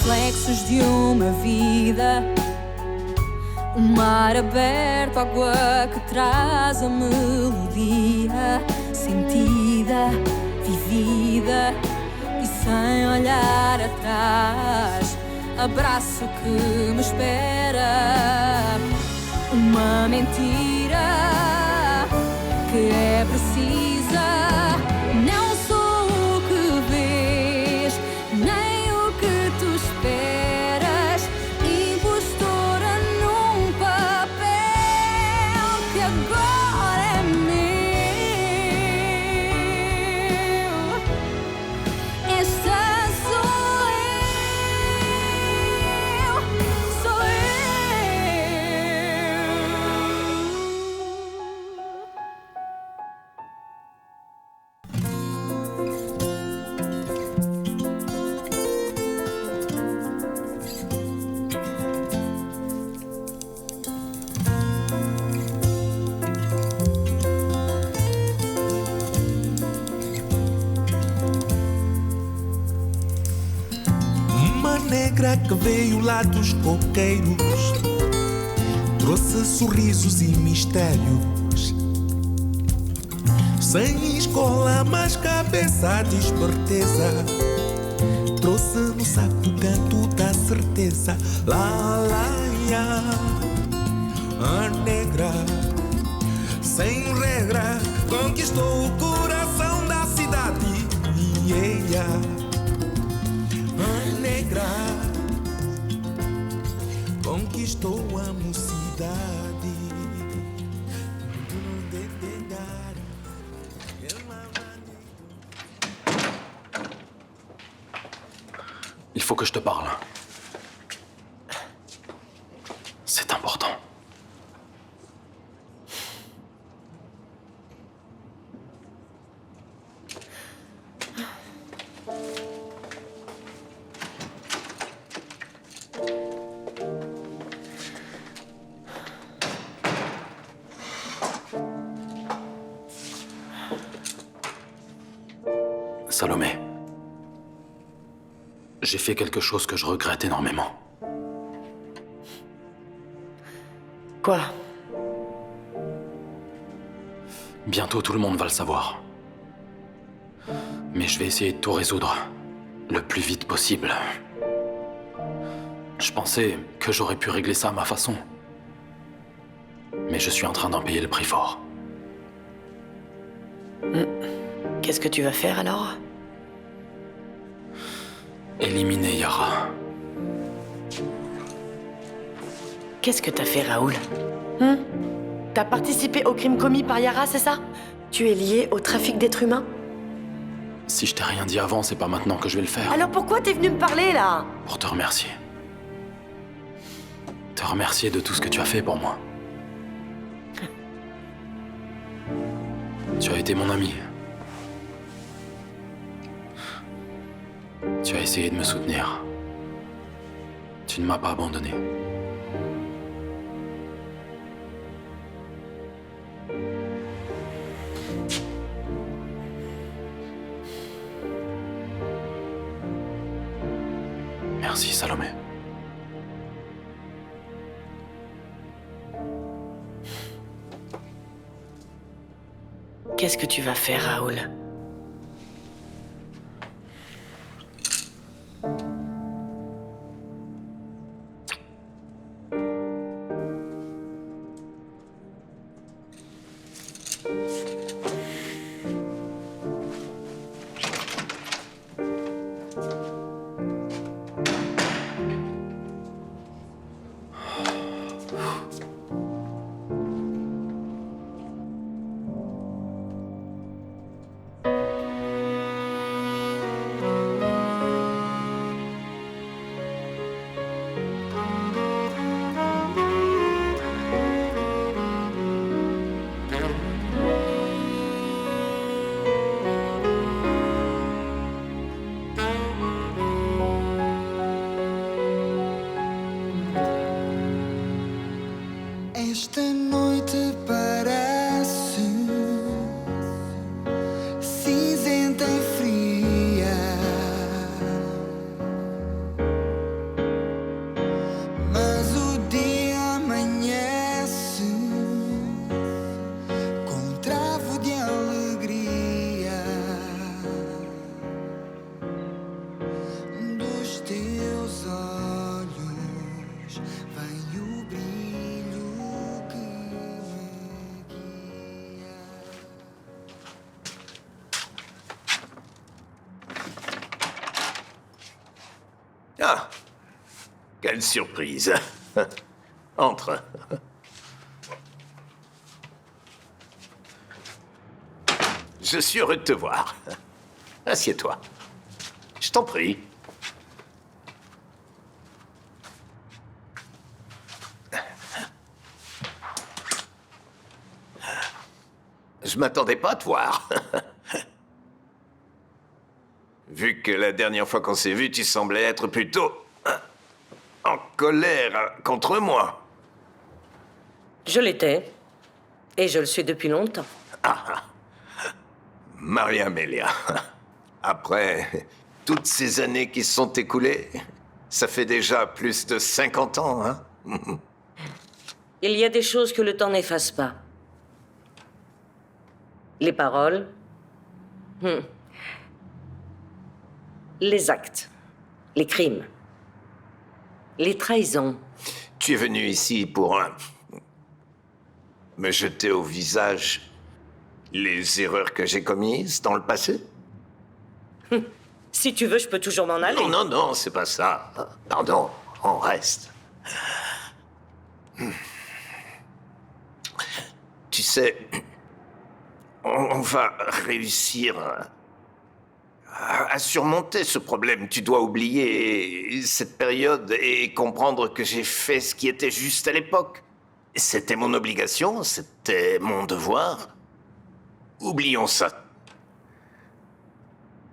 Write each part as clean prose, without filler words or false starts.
reflexos de uma vida. O mar aberto, água que traz a melodia sentida, vivida e sem olhar atrás. Abraço que me espera. Uma mentira que é precisa. Não sou o que vês, nem o que tu esperas. Impostora num papel que agora é meu. Esta sou eu, sou eu. Uma negra que veio lá dos coqueiros, trouxe sorrisos e mistérios. Sem escola, mas cabeça de esperteza. Trouxe no saco o canto da certeza. Lá, lá, ia. A negra, sem regra, conquistou o coração da cidade. Yeah. A negra conquistou a mocidade. Il faut que je te parle. C'est important. Salomé. J'ai fait quelque chose que je regrette énormément. Quoi? Bientôt tout le monde va le savoir. Mais je vais essayer de tout résoudre le plus vite possible. Je pensais que j'aurais pu régler ça à ma façon. Mais je suis en train d'en payer le prix fort. Qu'est-ce que tu vas faire alors? Éliminer Yara. Qu'est-ce que t'as fait, Raoul? T'as participé au crime commis par Yara, c'est ça? Tu es lié au trafic d'êtres humains? Si je t'ai rien dit avant, c'est pas maintenant que je vais le faire. Alors pourquoi t'es venu me parler, là? Pour te remercier. Te remercier de tout ce que tu as fait pour moi. Tu as été mon ami. Tu as essayé de me soutenir. Tu ne m'as pas abandonné. Merci, Salomé. Qu'est-ce que tu vas faire, Raoul? Esta noite parece cinzenta e fria. Ah, quelle surprise. Entre. Je suis heureux de te voir. Assieds-toi. Je t'en prie. Je m'attendais pas à te voir. Vu que la dernière fois qu'on s'est vu, tu semblais être plutôt en colère contre moi. Je l'étais. Et je le suis depuis longtemps. Maria Amelia, après toutes ces années qui se sont écoulées, ça fait déjà plus de 50 ans, hein? Il y a des choses que le temps n'efface pas. Les paroles. Les actes. Les crimes. Les trahisons. Tu es venu ici pour me jeter au visage les erreurs que j'ai commises dans le passé? Si tu veux, je peux toujours m'en aller. Non, c'est pas ça. Pardon, on reste. Tu sais, on va réussir à surmonter ce problème. Tu dois oublier cette période et comprendre que j'ai fait ce qui était juste à l'époque. C'était mon obligation, c'était mon devoir. Oublions ça.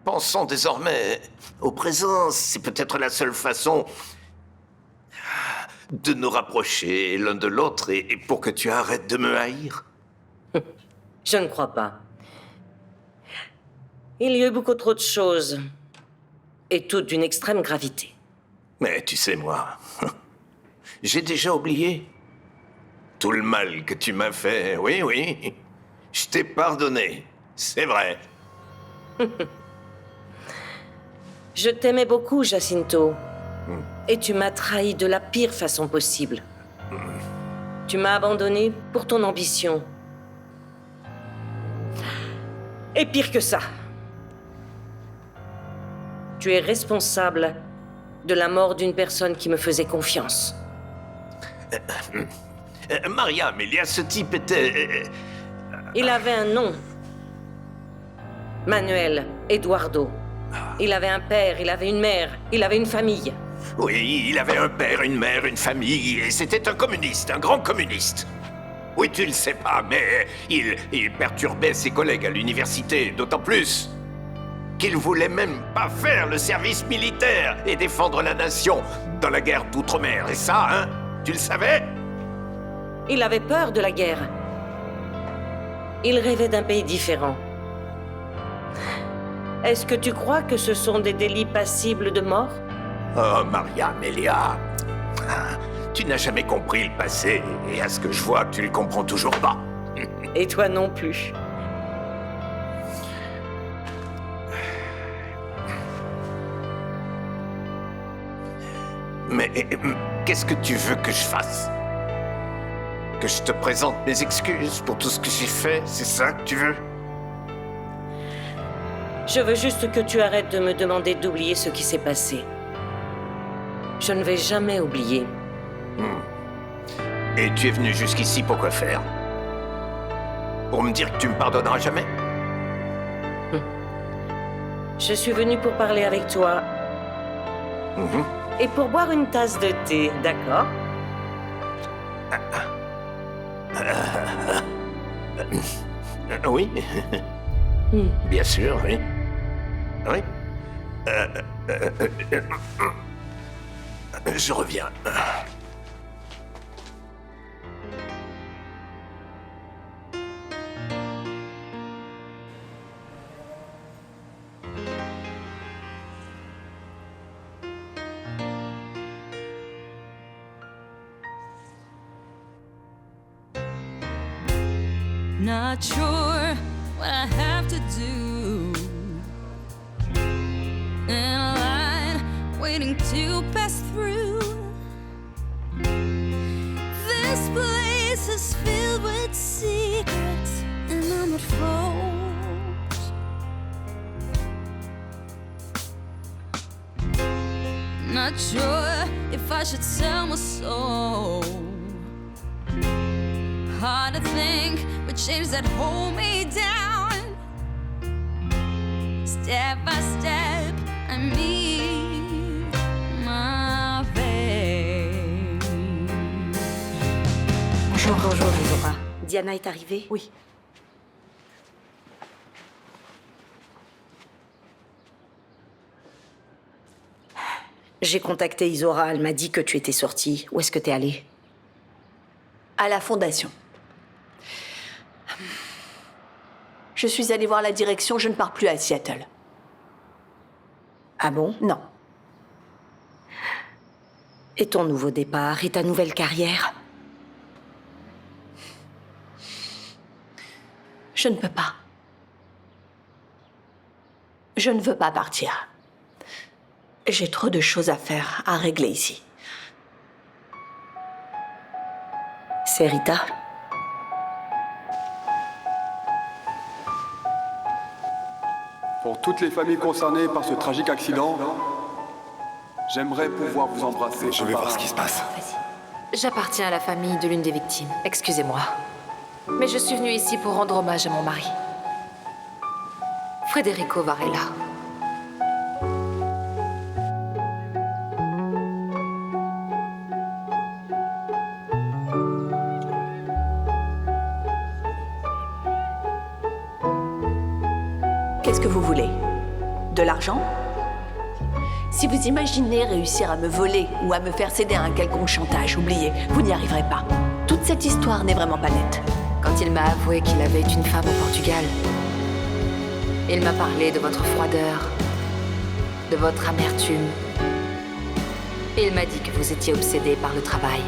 Pensons désormais au présent. C'est peut-être la seule façon de nous rapprocher l'un de l'autre et pour que tu arrêtes de me haïr. Je ne crois pas. Il y a eu beaucoup trop de choses. Et toutes d'une extrême gravité. Mais tu sais, moi, j'ai déjà oublié tout le mal que tu m'as fait. Oui. Je t'ai pardonné. C'est vrai. Je t'aimais beaucoup, Jacinto. Et tu m'as trahi de la pire façon possible. Tu m'as abandonné pour ton ambition. Et pire que ça, tu es responsable de la mort d'une personne qui me faisait confiance. Maria Amelia, ce type était... Il avait un nom. Manuel Eduardo. Il avait un père, il avait une mère, il avait une famille. Oui, il avait un père, une mère, une famille, et c'était un communiste, un grand communiste. Oui, tu le sais pas, mais il perturbait ses collègues à l'université, d'autant plus qu'il voulait même pas faire le service militaire et défendre la nation dans la guerre d'outre-mer. Et ça, hein, tu le savais? Il avait peur de la guerre. Il rêvait d'un pays différent. Est-ce que tu crois que ce sont des délits passibles de mort? Oh, Maria Amelia, tu n'as jamais compris le passé, et à ce que je vois, tu le comprends toujours pas. Et toi non plus. Mais qu'est-ce que tu veux que je fasse? Que je te présente mes excuses pour tout ce que j'ai fait, c'est ça que tu veux? Je veux juste que tu arrêtes de me demander d'oublier ce qui s'est passé. Je ne vais jamais oublier. Et tu es venu jusqu'ici pour quoi faire? Pour me dire que tu me pardonneras jamais? Je suis venue pour parler avec toi. Et pour boire une tasse de thé, d'accord? Oui. Bien sûr, oui. Oui. Je reviens. Not sure what I have to do. In a line waiting to pass through. This place is filled with secrets, and I'm at fault. Not sure if I should sell my soul. Hard to think with chains that hold me down. Step by step, I meet my fate. Bonjour. Bonjour, Isidora. Diana est arrivée? Oui. J'ai contacté Isora, elle m'a dit que tu étais sortie. Où est-ce que t'es allée? À la fondation. Je suis allée voir la direction, je ne pars plus à Seattle. Ah bon? Non. Et ton nouveau départ et ta nouvelle carrière? Je ne peux pas. Je ne veux pas partir. J'ai trop de choses à faire, à régler ici. C'est Rita? Pour toutes les familles concernées par ce tragique accident, j'aimerais pouvoir vous embrasser. Je vais voir ce qui se passe. J'appartiens à la famille de l'une des victimes. Excusez-moi. Mais je suis venue ici pour rendre hommage à mon mari. Federico Varela. Qu'est-ce que vous voulez? De l'argent? Si vous imaginez réussir à me voler ou à me faire céder à un quelconque chantage, oubliez, vous n'y arriverez pas. Toute cette histoire n'est vraiment pas nette. Quand il m'a avoué qu'il avait une femme au Portugal, il m'a parlé de votre froideur, de votre amertume. Il m'a dit que vous étiez obsédé par le travail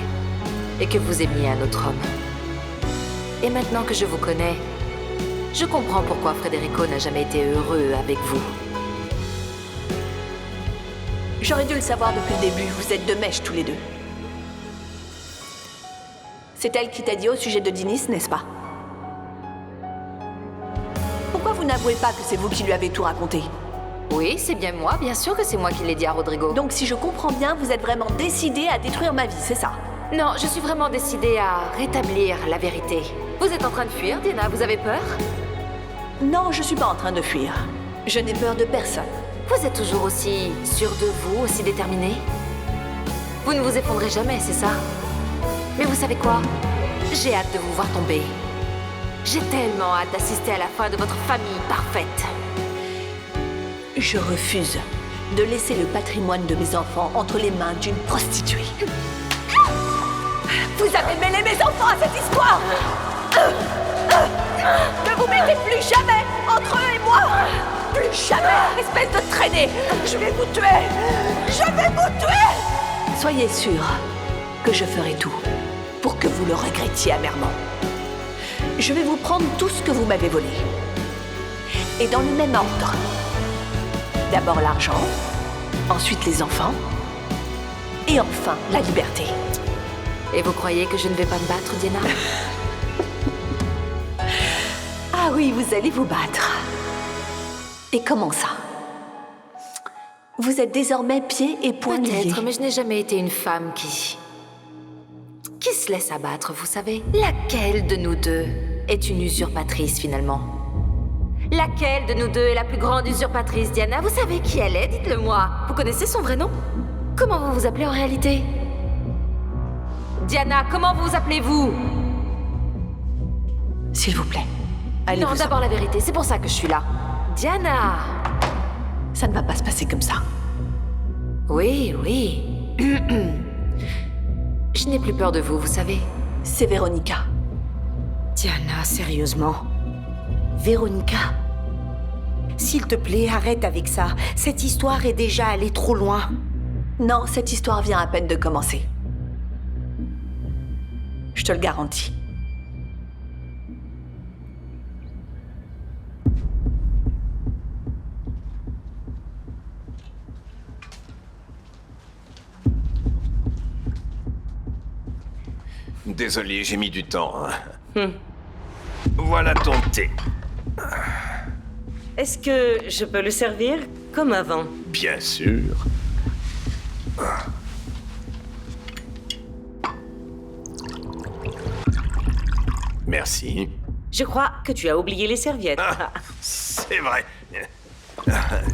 et que vous aimiez un autre homme. Et maintenant que je vous connais, je comprends pourquoi Federico n'a jamais été heureux avec vous. J'aurais dû le savoir depuis le début, vous êtes de mèche tous les deux. C'est elle qui t'a dit au sujet de Dinis, n'est-ce pas? Pourquoi vous n'avouez pas que c'est vous qui lui avez tout raconté? Oui, c'est bien moi, bien sûr que c'est moi qui l'ai dit à Rodrigo. Donc si je comprends bien, vous êtes vraiment décidé à détruire ma vie, c'est ça? Non, je suis vraiment décidée à rétablir la vérité. Vous êtes en train de fuir, Diana, vous avez peur? Non, je suis pas en train de fuir. Je n'ai peur de personne. Vous êtes toujours aussi sûr de vous, aussi déterminé? Vous ne vous effondrez jamais, c'est ça? Mais vous savez quoi? J'ai hâte de vous voir tomber. J'ai tellement hâte d'assister à la fin de votre famille parfaite. Je refuse de laisser le patrimoine de mes enfants entre les mains d'une prostituée. Vous avez mêlé mes enfants à cette histoire! Ne vous mettez plus jamais entre eux et moi! Plus jamais, espèce de traînée! Je vais vous tuer! Je vais vous tuer! Soyez sûr que je ferai tout pour que vous le regrettiez amèrement. Je vais vous prendre tout ce que vous m'avez volé. Et dans le même ordre. D'abord l'argent, ensuite les enfants, et enfin la liberté. Et vous croyez que je ne vais pas me battre, Diana? Ah oui, vous allez vous battre. Et comment ça? Vous êtes désormais pieds et poings liés. Peut-être, mais je n'ai jamais été une femme qui se laisse abattre, vous savez. Laquelle de nous deux est une usurpatrice, finalement? Laquelle de nous deux est la plus grande usurpatrice, Diana? Vous savez qui elle est? Dites-le-moi. Vous connaissez son vrai nom? Comment vous vous appelez en réalité? Diana, comment vous appelez-vous? S'il vous plaît, allez-vous. Non, d'abord la vérité, c'est pour ça que je suis là. Diana! Ça ne va pas se passer comme ça. Oui, oui. Je n'ai plus peur de vous, vous savez. C'est Véronica. Diana, sérieusement? Véronica? S'il te plaît, arrête avec ça. Cette histoire est déjà allée trop loin. Non, cette histoire vient à peine de commencer. Je te le garantis. Désolé, j'ai mis du temps. Voilà ton thé. Est-ce que je peux le servir comme avant? Bien sûr. Merci. Je crois que tu as oublié les serviettes. Ah, c'est vrai.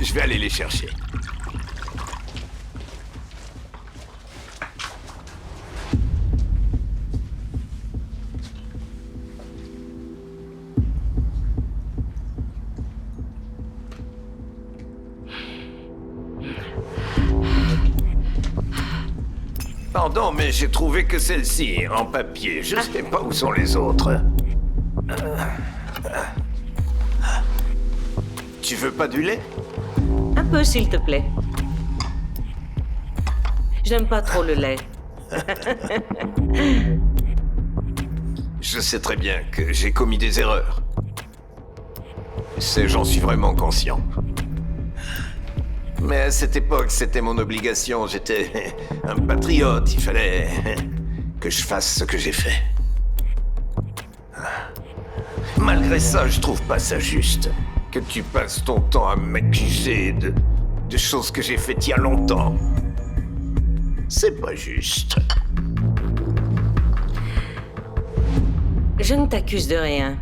Je vais aller les chercher. Pardon, mais j'ai trouvé que celle-ci, en papier. Je sais pas où sont les autres. Tu veux pas du lait? Un peu, s'il te plaît. J'aime pas trop le lait. Je sais très bien que j'ai commis des erreurs. J'en suis vraiment conscient. Mais à cette époque, c'était mon obligation. J'étais un patriote. Il fallait que je fasse ce que j'ai fait. Malgré ça, je trouve pas ça juste. Que tu passes ton temps à m'accuser de choses que j'ai faites il y a longtemps. C'est pas juste. Je ne t'accuse de rien.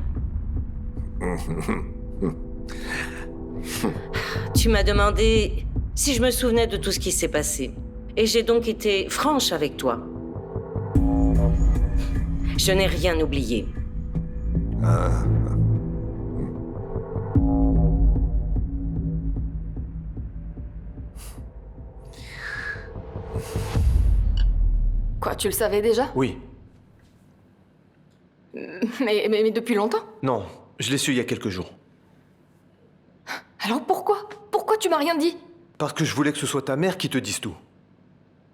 Tu m'as demandé si je me souvenais de tout ce qui s'est passé. Et j'ai donc été franche avec toi. Je n'ai rien oublié. Quoi, tu le savais déjà? Oui. Mais depuis longtemps? Non, je l'ai su il y a quelques jours. Alors pourquoi? Pourquoi tu m'as rien dit? Parce que je voulais que ce soit ta mère qui te dise tout.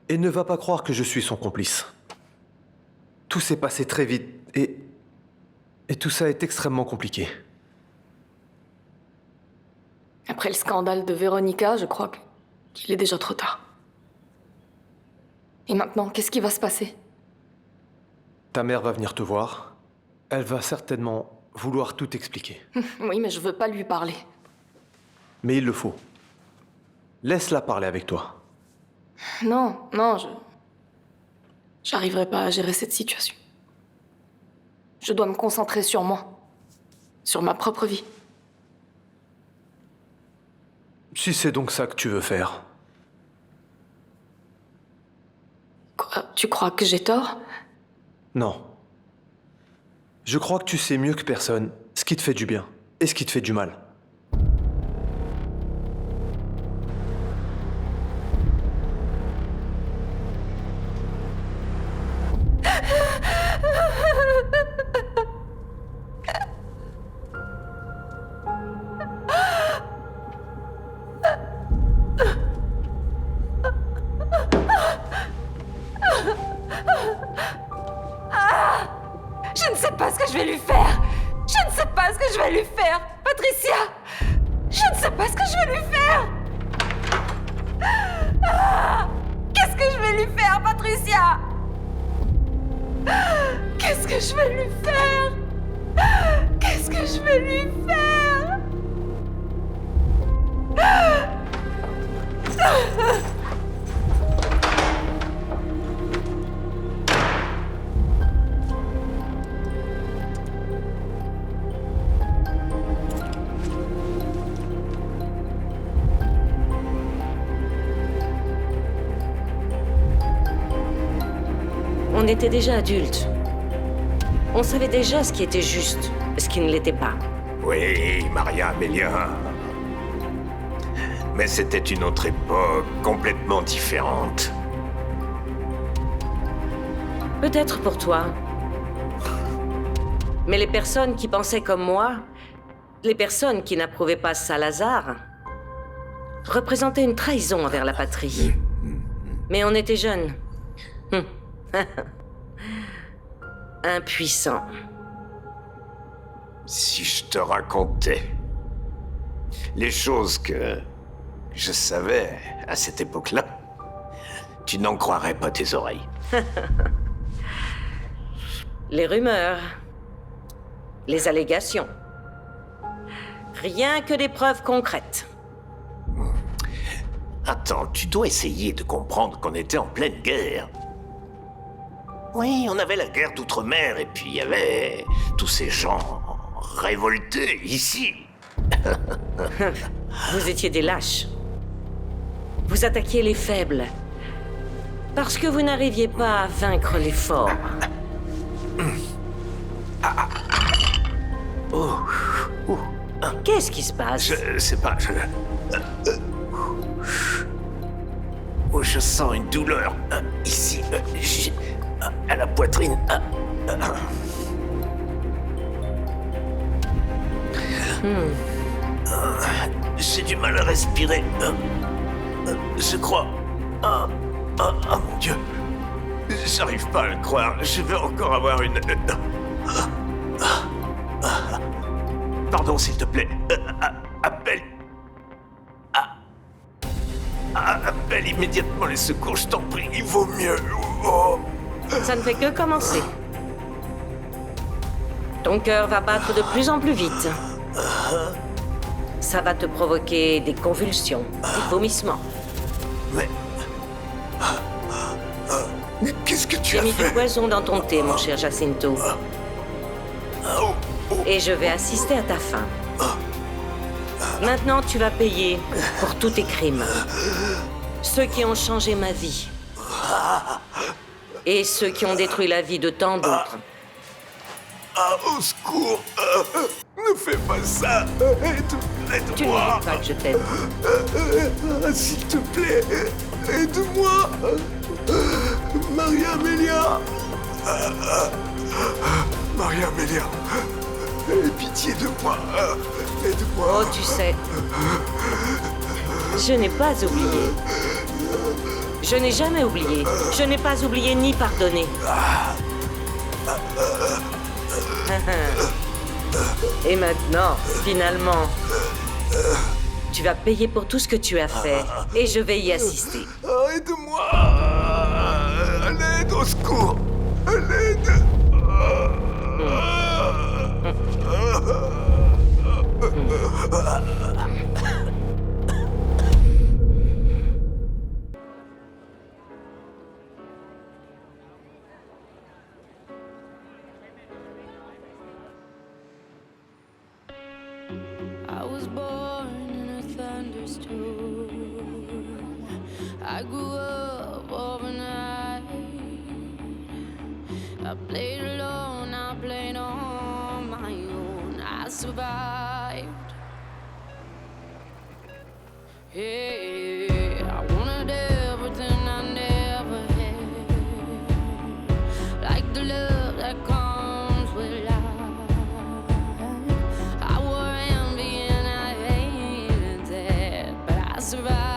Et ne va pas croire que je suis son complice. Tout s'est passé très vite et tout ça est extrêmement compliqué. Après le scandale de Véronica, je crois qu'il est déjà trop tard. Et maintenant, qu'est-ce qui va se passer? Ta mère va venir te voir. Elle va certainement vouloir tout expliquer. Oui, mais je veux pas lui parler. Mais il le faut. Laisse-la parler avec toi. Non, j'arriverai pas à gérer cette situation. Je dois me concentrer sur moi. Sur ma propre vie. Si c'est donc ça que tu veux faire. Quoi, tu crois que j'ai tort? Non. Je crois que tu sais mieux que personne ce qui te fait du bien et ce qui te fait du mal. Je ne sais pas ce que je vais lui faire. Je ne sais pas ce que je vais lui faire. Patricia, je ne sais pas ce que je vais lui faire. Qu'est-ce que je vais lui faire, Patricia? Qu'est-ce que je vais lui faire? Qu'est-ce que je vais lui faire? On était déjà adultes. On savait déjà ce qui était juste, ce qui ne l'était pas. Oui, Maria Amelia. Mais c'était une autre époque, complètement différente. Peut-être pour toi. Mais les personnes qui pensaient comme moi, les personnes qui n'approuvaient pas Salazar, représentaient une trahison envers la patrie. Mais on était jeunes. Impuissants. Si je te racontais les choses que je savais à cette époque-là, tu n'en croirais pas tes oreilles. Les rumeurs, les allégations. Rien que des preuves concrètes. Attends, tu dois essayer de comprendre qu'on était en pleine guerre. Oui, on avait la guerre d'outre-mer et puis il y avait tous ces gens révoltés ici. Vous étiez des lâches. Vous attaquiez les faibles. Parce que vous n'arriviez pas à vaincre les forts. Qu'est-ce qui se passe? Je sais pas, je sens une douleur ici, à la poitrine. J'ai du mal à respirer. Je crois. Oh mon Dieu. J'arrive pas à le croire. Je vais encore avoir une... Pardon, s'il te plaît. Appelle... Appelle immédiatement les secours, je t'en prie. Il vaut mieux. Oh. Ça ne fait que commencer. Ton cœur va battre de plus en plus vite. Ça va te provoquer des convulsions, des vomissements. Mais qu'est-ce que tu as fait? J'ai mis du poison dans ton thé, mon cher Jacinto. Et je vais assister à ta fin. Maintenant, tu vas payer pour tous tes crimes. Ceux qui ont changé ma vie. Et ceux qui ont détruit la vie de tant d'autres. Au secours! Ne fais pas ça! Aide-moi! Tu ne mérites pas que je t'aide. S'il te plaît, aide-moi! Maria-Amélia! Maria-Amélia! Aie pitié de moi! Aide-moi! Oh, tu sais, je n'ai pas oublié. Je n'ai jamais oublié. Je n'ai pas oublié ni pardonné. Et maintenant, finalement, tu vas payer pour tout ce que tu as fait. Et je vais y assister. Aide-moi! À l'aide, au secours! À l'aide! I was born in a thunderstorm. I grew up overnight. I played alone, I played on my own. I survived. Hey, I wanted everything I never had, like the love that comes with life. I wore envy and I hated that, but I survived.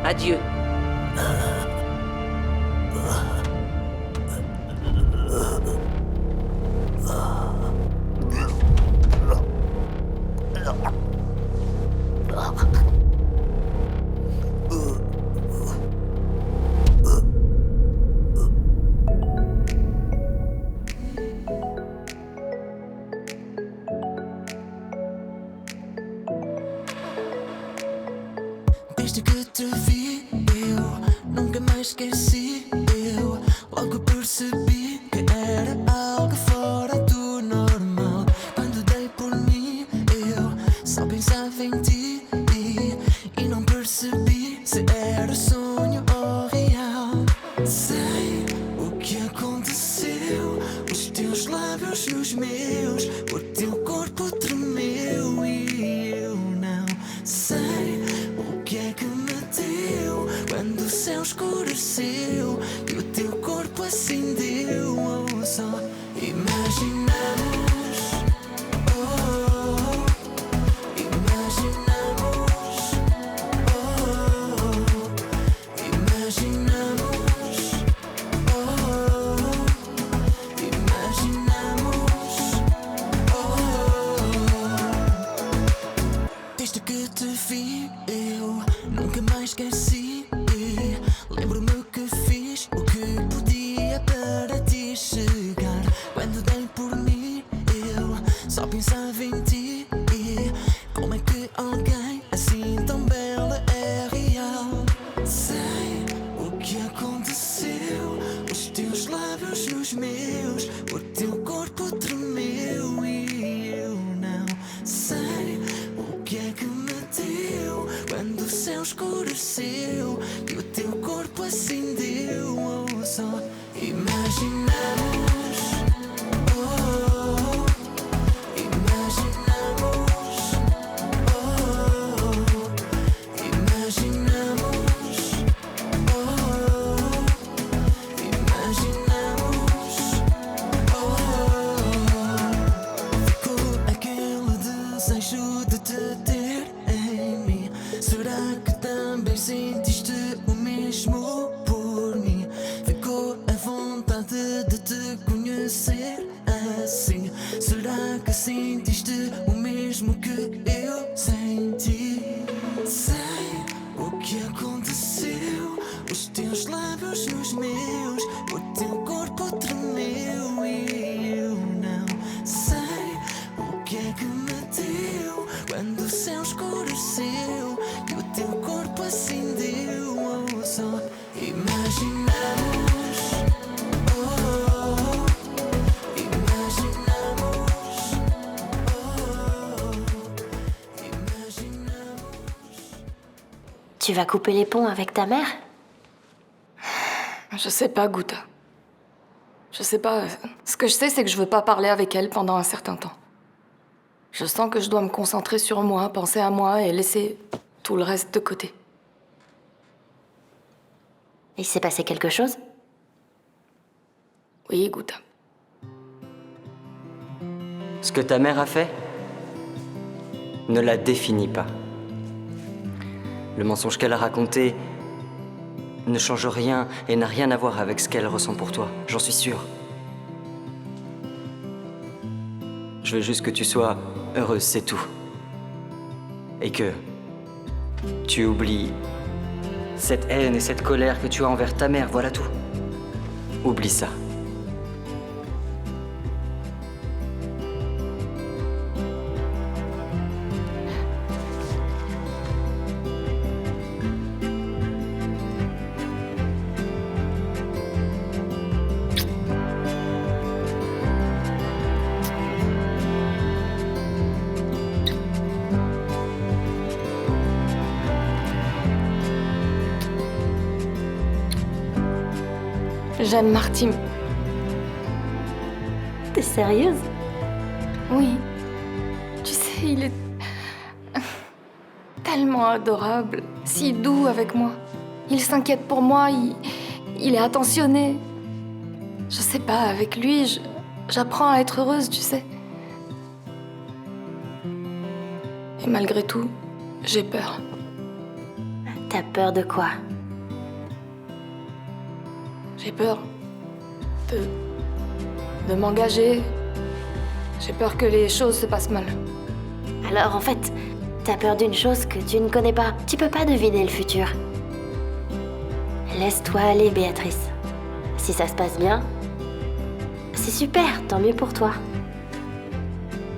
Adieu. Desde que te vi, eu nunca mais esqueci. Eu logo percebi que era algo fora do normal. Quando dei por mim, eu só pensava em ti e não percebi se era sonho ou real. Sei o que aconteceu, os teus lábios nos meus, o teu corpo tremeu e eu não sei o que é que me deu quando o céu escureceu e o teu corpo acendeu. Oh, só imaginamos, oh, imaginamos, oh, imaginamos, nos meus, o teu corpo tremeu e eu não sei o que é que me deu quando o céu escureceu e o teu corpo acendeu. Oh, só imaginamos. Sentiste o mesmo por mim? Ficou a vontade de te conhecer assim? Será que sentiste o mesmo que eu senti? Sei o que aconteceu, os teus lábios nos meus, o teu corpo tremeu e eu não sei o que é que me deu quando o céu escureceu e o teu corpo acendeu. Oh, só imaginamos. Oh, imaginamos. Oh, imaginamos. Tu vas couper les ponts avec ta mère? Je sais pas, Gouta. Je sais pas. Ce que je sais, c'est que je veux pas parler avec elle pendant un certain temps. Je sens que je dois me concentrer sur moi, penser à moi et laisser tout le reste de côté. Il s'est passé quelque chose? Oui, Gouta. Ce que ta mère a fait ne la définit pas. Le mensonge qu'elle a raconté ne change rien et n'a rien à voir avec ce qu'elle ressent pour toi, j'en suis sûr. Je veux juste que tu sois heureuse, c'est tout. Et que tu oublies cette haine et cette colère que tu as envers ta mère, voilà tout. Oublie ça. J'aime Martim. T'es sérieuse? Oui. Tu sais, il est tellement adorable, si doux avec moi. Il s'inquiète pour moi, il est attentionné. Je sais pas, avec lui, j'apprends à être heureuse, tu sais. Et malgré tout, j'ai peur. T'as peur de quoi? J'ai peur de m'engager. J'ai peur que les choses se passent mal. Alors en fait, t'as peur d'une chose que tu ne connais pas. Tu peux pas deviner le futur. Laisse-toi aller, Béatrice. Si ça se passe bien, c'est super, tant mieux pour toi.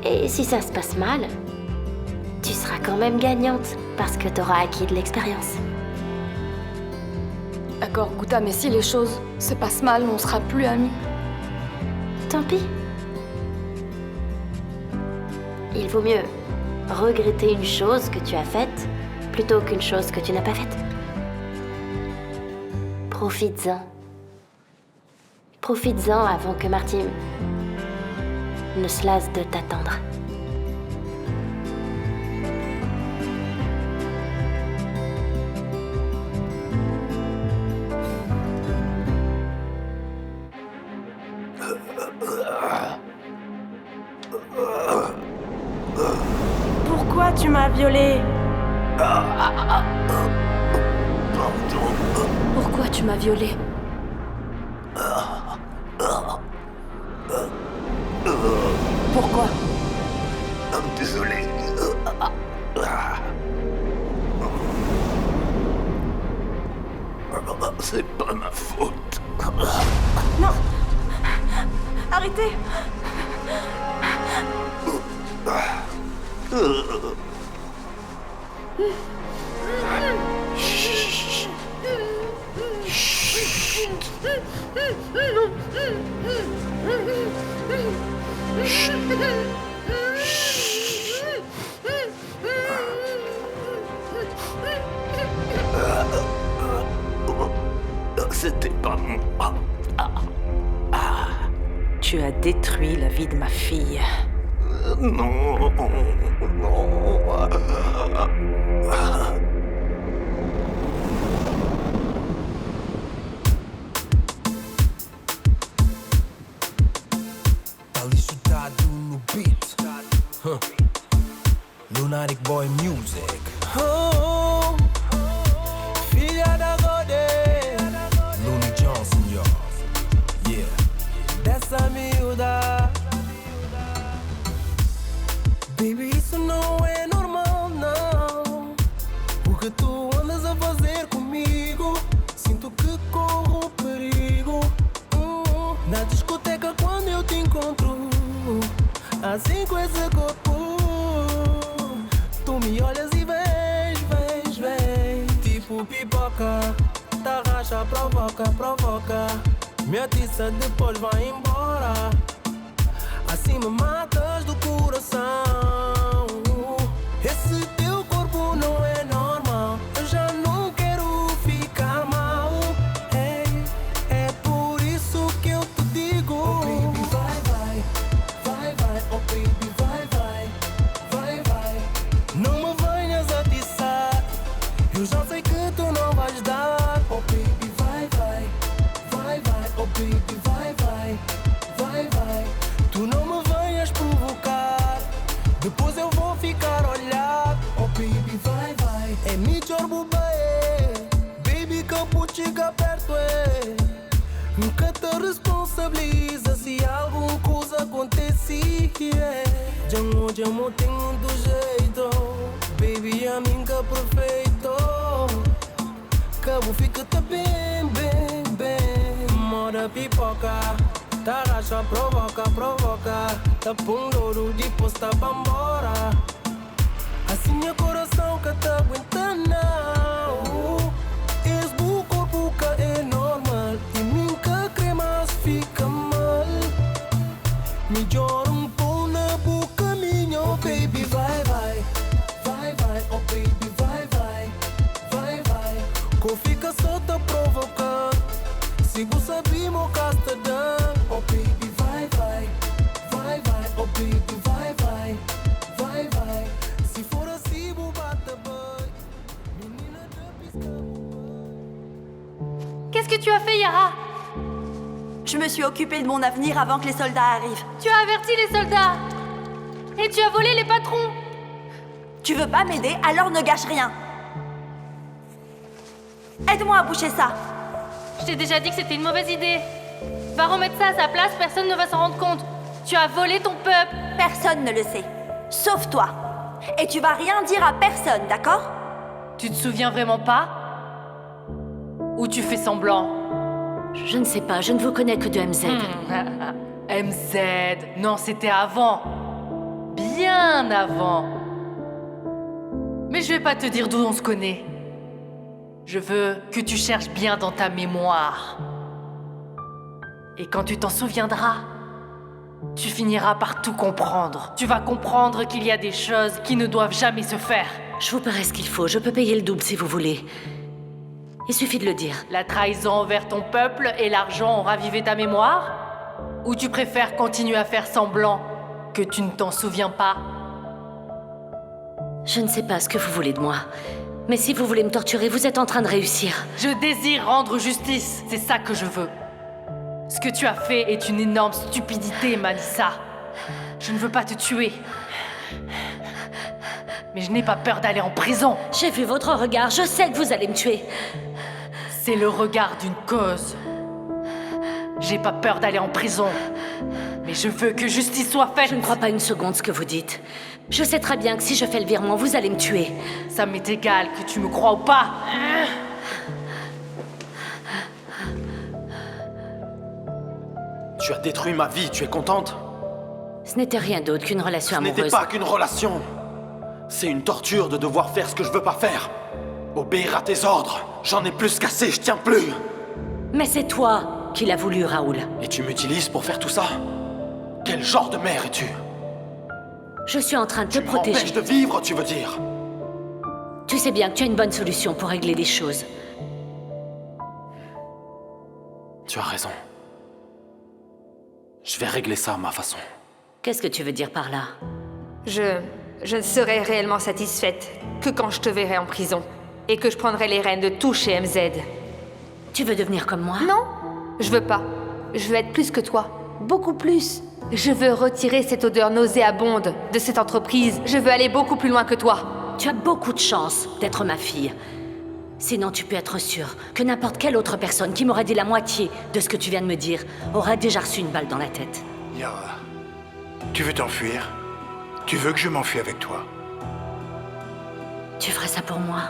Et si ça se passe mal, tu seras quand même gagnante parce que t'auras acquis de l'expérience. D'accord, Gouta, mais si les choses se passent mal, on sera plus amis. Tant pis. Il vaut mieux regretter une chose que tu as faite plutôt qu'une chose que tu n'as pas faite. Profites-en. Profites-en avant que Martim ne se lasse de t'attendre. Pourquoi tu m'as violée? Pourquoi tu m'as violée? Pourquoi? Désolé. C'est pas ma faute. Non! Arrêtez! Chut. C'était pas moi. Tu as détruit la vie de ma fille. Non, non. Tá lixado no beat. Lunatic Boy Music. Oh, filha da Godê. Looney Johnson, yo. Yeah. Dessa miúda. Baby, isso não é normal, não. O que tu andas a fazer comigo? Sinto que corro perigo. Na discoteca quando eu te encontro, assim com esse corpo, tu me olhas e vens, tipo pipoca. Tá racha, provoca. Me atiça, depois vai embora. Assim me matas do coração. Esse teu corpo não é normal. Eu já não quero ficar mal. É por isso que eu te digo: oh baby, vai. Oh baby, vai. Não me venhas atiçar. Eu já sei que tu não vais dar. Oh baby, vai. Oh baby, vai. Tu não me venhas provocar. Depois eu vou ficar a olhar. Oh baby, vai. É melhor bobeia. Baby, que eu pude chegar perto, nunca te responsabiliza se alguma coisa acontecer. Jamo tem muito jeito. Baby, a mim que é perfeito. Cabo fica-te bem. Mora pipoca. Tá racha, provoca. Tá pum depois tá embora. Assim meu coração que te aguenta não. Esse bu corpo que é normal. E mim que crê mais fica mal. Melhor pão na boca minha. Oh baby, vai. Oh baby, vai. Que fica só te provocando. Se você sabe meu caso te dá. Oh baby, vai. Oh baby, vai. Se for assim, vou bater bem. Menina de piscar. Qu'est-ce que tu as fait, Yara? Je me suis occupée de mon avenir avant que les soldats arrivent. Tu as averti les soldats. Et tu as volé les patrons. Tu veux pas m'aider, alors ne gâche rien. Aide-moi à boucher ça. Je t'ai déjà dit que c'était une mauvaise idée. Va remettre ça à sa place, personne ne va s'en rendre compte. Tu as volé ton peuple. Personne ne le sait, sauf toi. Et tu vas rien dire à personne, d'accord? Tu te souviens vraiment pas? Ou tu fais semblant? Je ne sais pas, je ne vous connais que de MZ. MZ? Non, c'était avant. Bien avant. Mais je vais pas te dire d'où on se connaît. Je veux que tu cherches bien dans ta mémoire. Et quand tu t'en souviendras, tu finiras par tout comprendre. Tu vas comprendre qu'il y a des choses qui ne doivent jamais se faire. Je vous paierai ce qu'il faut, je peux payer le double si vous voulez. Il suffit de le dire. La trahison envers ton peuple et l'argent ont ravivé ta mémoire? Ou tu préfères continuer à faire semblant que tu ne t'en souviens pas? Je ne sais pas ce que vous voulez de moi. Mais si vous voulez me torturer, vous êtes en train de réussir. Je désire rendre justice, c'est ça que je veux. Ce que tu as fait est une énorme stupidité, Manissa. Je ne veux pas te tuer. Mais je n'ai pas peur d'aller en prison. J'ai vu votre regard, je sais que vous allez me tuer. C'est le regard d'une cause. J'ai pas peur d'aller en prison. Mais je veux que justice soit faite. Je ne crois pas une seconde ce que vous dites. Je sais très bien que si je fais le virement, vous allez me tuer. Ça m'est égal que tu me crois ou pas. Tu as détruit ma vie, tu es contente? Ce n'était rien d'autre qu'une relation amoureuse. Ce n'était pas qu'une relation. C'est une torture de devoir faire ce que je veux pas faire. Obéir à tes ordres. J'en ai plus qu'assez, je tiens plus. Mais c'est toi. qu'il a voulu, Raoul. Et tu m'utilises pour faire tout ça? Quel genre de mère es-tu? Je suis en train de te protéger. Tu m'empêches de vivre, tu veux dire? Tu sais bien que tu as une bonne solution pour régler des choses. Tu as raison. Je vais régler ça à ma façon. Qu'est-ce que tu veux dire par là? Je ne serai réellement satisfaite que quand je te verrai en prison et que je prendrai les rênes de tout chez MZ. Tu veux devenir comme moi? Non, je veux pas. Je veux être plus que toi. Beaucoup plus. Je veux retirer cette odeur nauséabonde de cette entreprise. Je veux aller beaucoup plus loin que toi. Tu as beaucoup de chance d'être ma fille. Sinon, tu peux être sûr que n'importe quelle autre personne qui m'aurait dit la moitié de ce que tu viens de me dire aurait déjà reçu une balle dans la tête. Yara, tu veux t'enfuir? Tu veux que je m'enfuie avec toi? Tu ferais ça pour moi?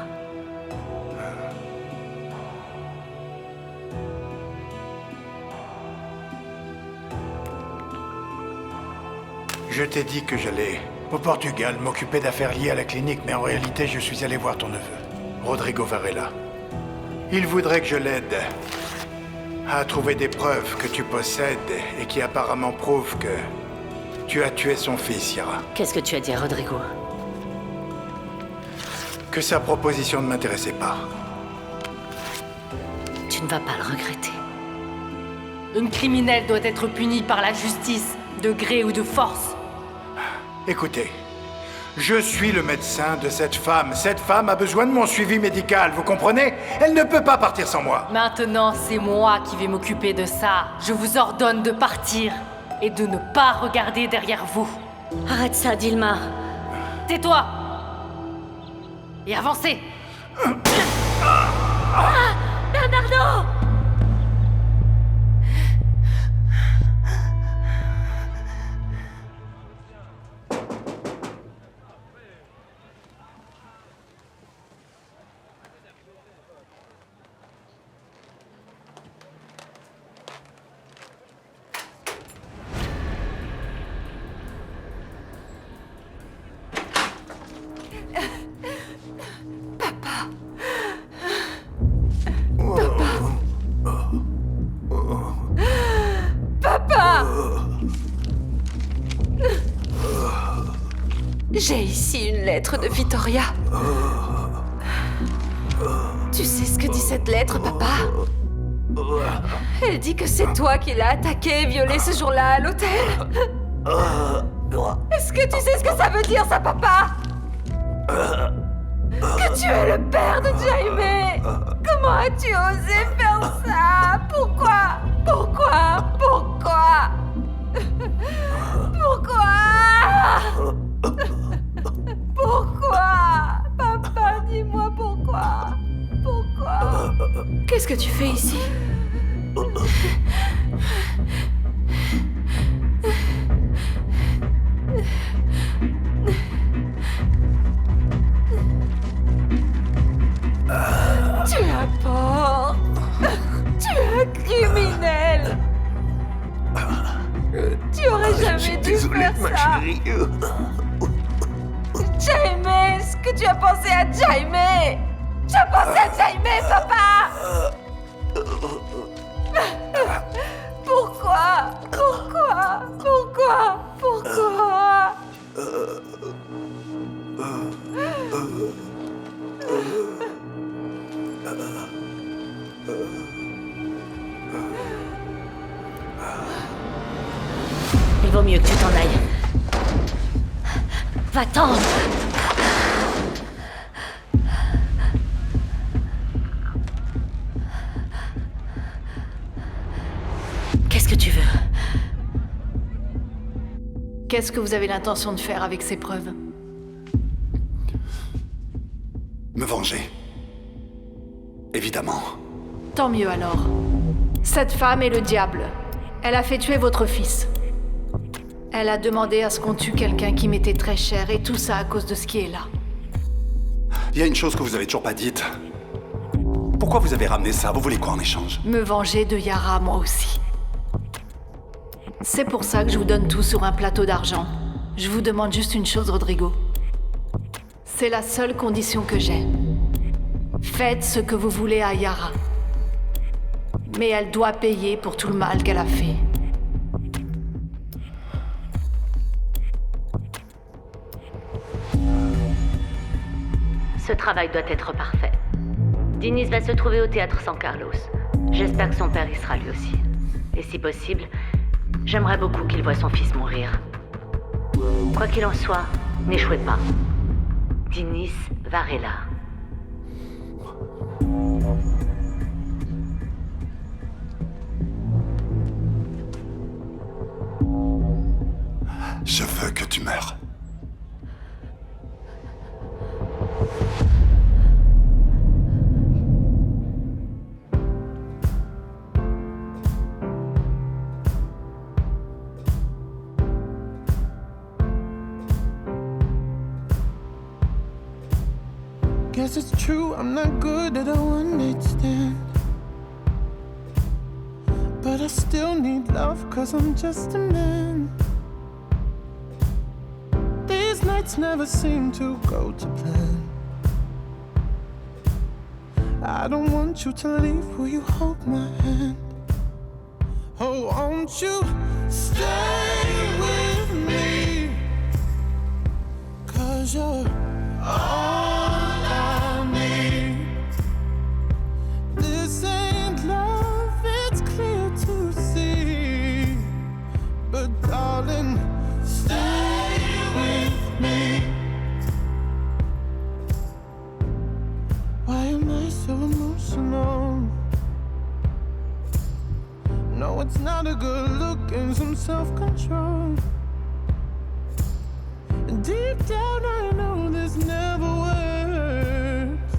Je t'ai dit que j'allais au Portugal m'occuper d'affaires liées à la clinique, mais en réalité, je suis allé voir ton neveu, Rodrigo Varela. Il voudrait que je l'aide à trouver des preuves que tu possèdes et qui apparemment prouvent que tu as tué son fils, Yara. Qu'est-ce que tu as dit à Rodrigo? Que sa proposition ne m'intéressait pas. Tu ne vas pas le regretter. Une criminelle doit être punie par la justice, de gré ou de force. Écoutez, je suis le médecin de cette femme. Cette femme a besoin de mon suivi médical, vous comprenez? Elle ne peut pas partir sans moi. Maintenant, c'est moi qui vais m'occuper de ça. Je vous ordonne de partir et de ne pas regarder derrière vous. Arrête ça, Dilma. Tais-toi et avancez. Bernardo! J'ai ici une lettre de Vittoria. Tu sais ce que dit cette lettre, papa? Elle dit que c'est toi qui l'as attaqué et violé ce jour-là à l'hôtel. Est-ce que tu sais ce que ça veut dire, ça, papa? Que tu es le père de Jaime. Comment as-tu osé faire ça? Pourquoi? Pourquoi? Pourquoi? Pourquoi? Pourquoi? Papa, dis-moi pourquoi? Pourquoi? Qu'est-ce que tu fais ici? Tu es un porc! Tu es un criminel! Tu aurais jamais dû faire ça! Jaime, est-ce que tu as pensé à Jaime? Tu as pensé à Jaime, papa? Pourquoi? Pourquoi? Pourquoi? Pourquoi? Il vaut mieux que tu t'en ailles. Va-t'en! Qu'est-ce que tu veux? Qu'est-ce que vous avez l'intention de faire avec ces preuves? Me venger. Évidemment. Tant mieux alors. Cette femme est le diable. Elle a fait tuer votre fils. Elle a demandé à ce qu'on tue quelqu'un qui m'était très cher, et tout ça à cause de ce qui est là. Il y a une chose que vous avez toujours pas dite. Pourquoi vous avez ramené ça? Vous voulez quoi en échange? Me venger de Yara, moi aussi. C'est pour ça que je vous donne tout sur un plateau d'argent. Je vous demande juste une chose, Rodrigo. C'est la seule condition que j'ai. Faites ce que vous voulez à Yara. Mais elle doit payer pour tout le mal qu'elle a fait. Ce travail doit être parfait. Dinis va se trouver au théâtre San Carlos. J'espère que son père y sera lui aussi. Et si possible, j'aimerais beaucoup qu'il voie son fils mourir. Quoi qu'il en soit, n'échouez pas. Dinis Varela. Je veux que tu meurs. Guess it's true, I'm not good at a one-night stand. But I still need love, cause I'm just a man. These nights never seem to go to plan. I don't want you to leave, will you hold my hand? Oh, won't you stay with me? Cause you're all I need. This ain't love, it's clear to see. But darling, stay with me. Why am I so emotional? No, it's not a good look and some self-control. Deep down I know this never works,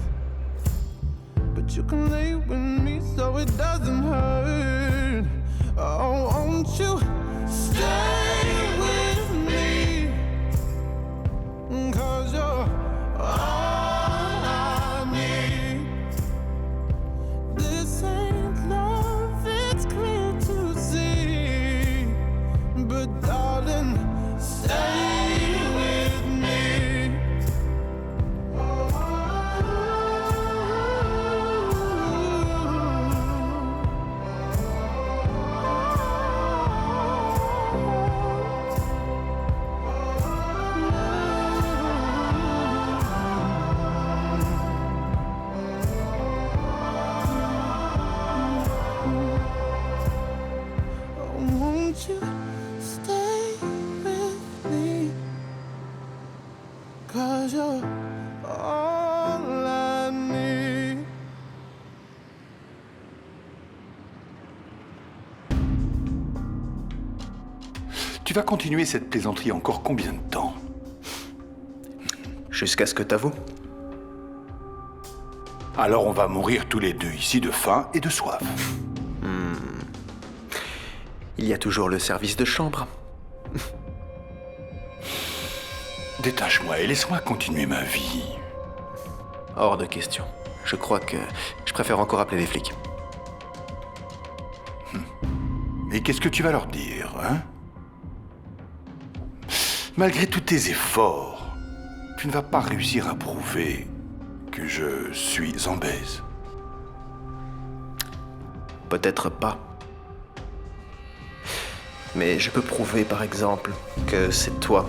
but you can lay with me so it doesn't hurt. Oh, won't you stay with me? 'Cause you're all I need. This ain't love, it's clear to see. But darling, stay. Tu vas continuer cette plaisanterie encore combien de temps? Jusqu'à ce que t'avoues. Alors on va mourir tous les deux ici de faim et de soif. Il y a toujours le service de chambre. Détache-moi et laisse-moi continuer ma vie. Hors de question. Je crois que je préfère encore appeler les flics. Et qu'est-ce que tu vas leur dire, hein? Malgré tous tes efforts, tu ne vas pas réussir à prouver que je suis en baise. Peut-être pas. Mais je peux prouver, par exemple, que c'est toi,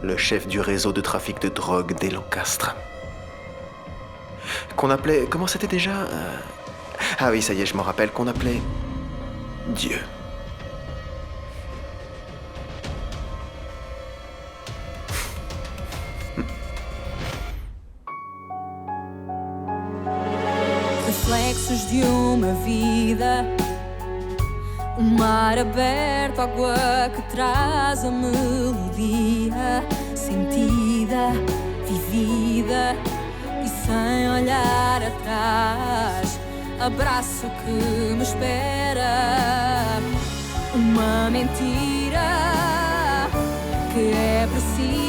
le chef du réseau de trafic de drogue des Lancastre. Qu'on appelait... Comment c'était déjà Ah oui, ça y est, je m'en rappelle, qu'on appelait... Dieu. Reflexos de uma vida, mar aberto, água que traz a melodia sentida, vivida e sem olhar atrás. Abraço que me espera, uma mentira que é precisa.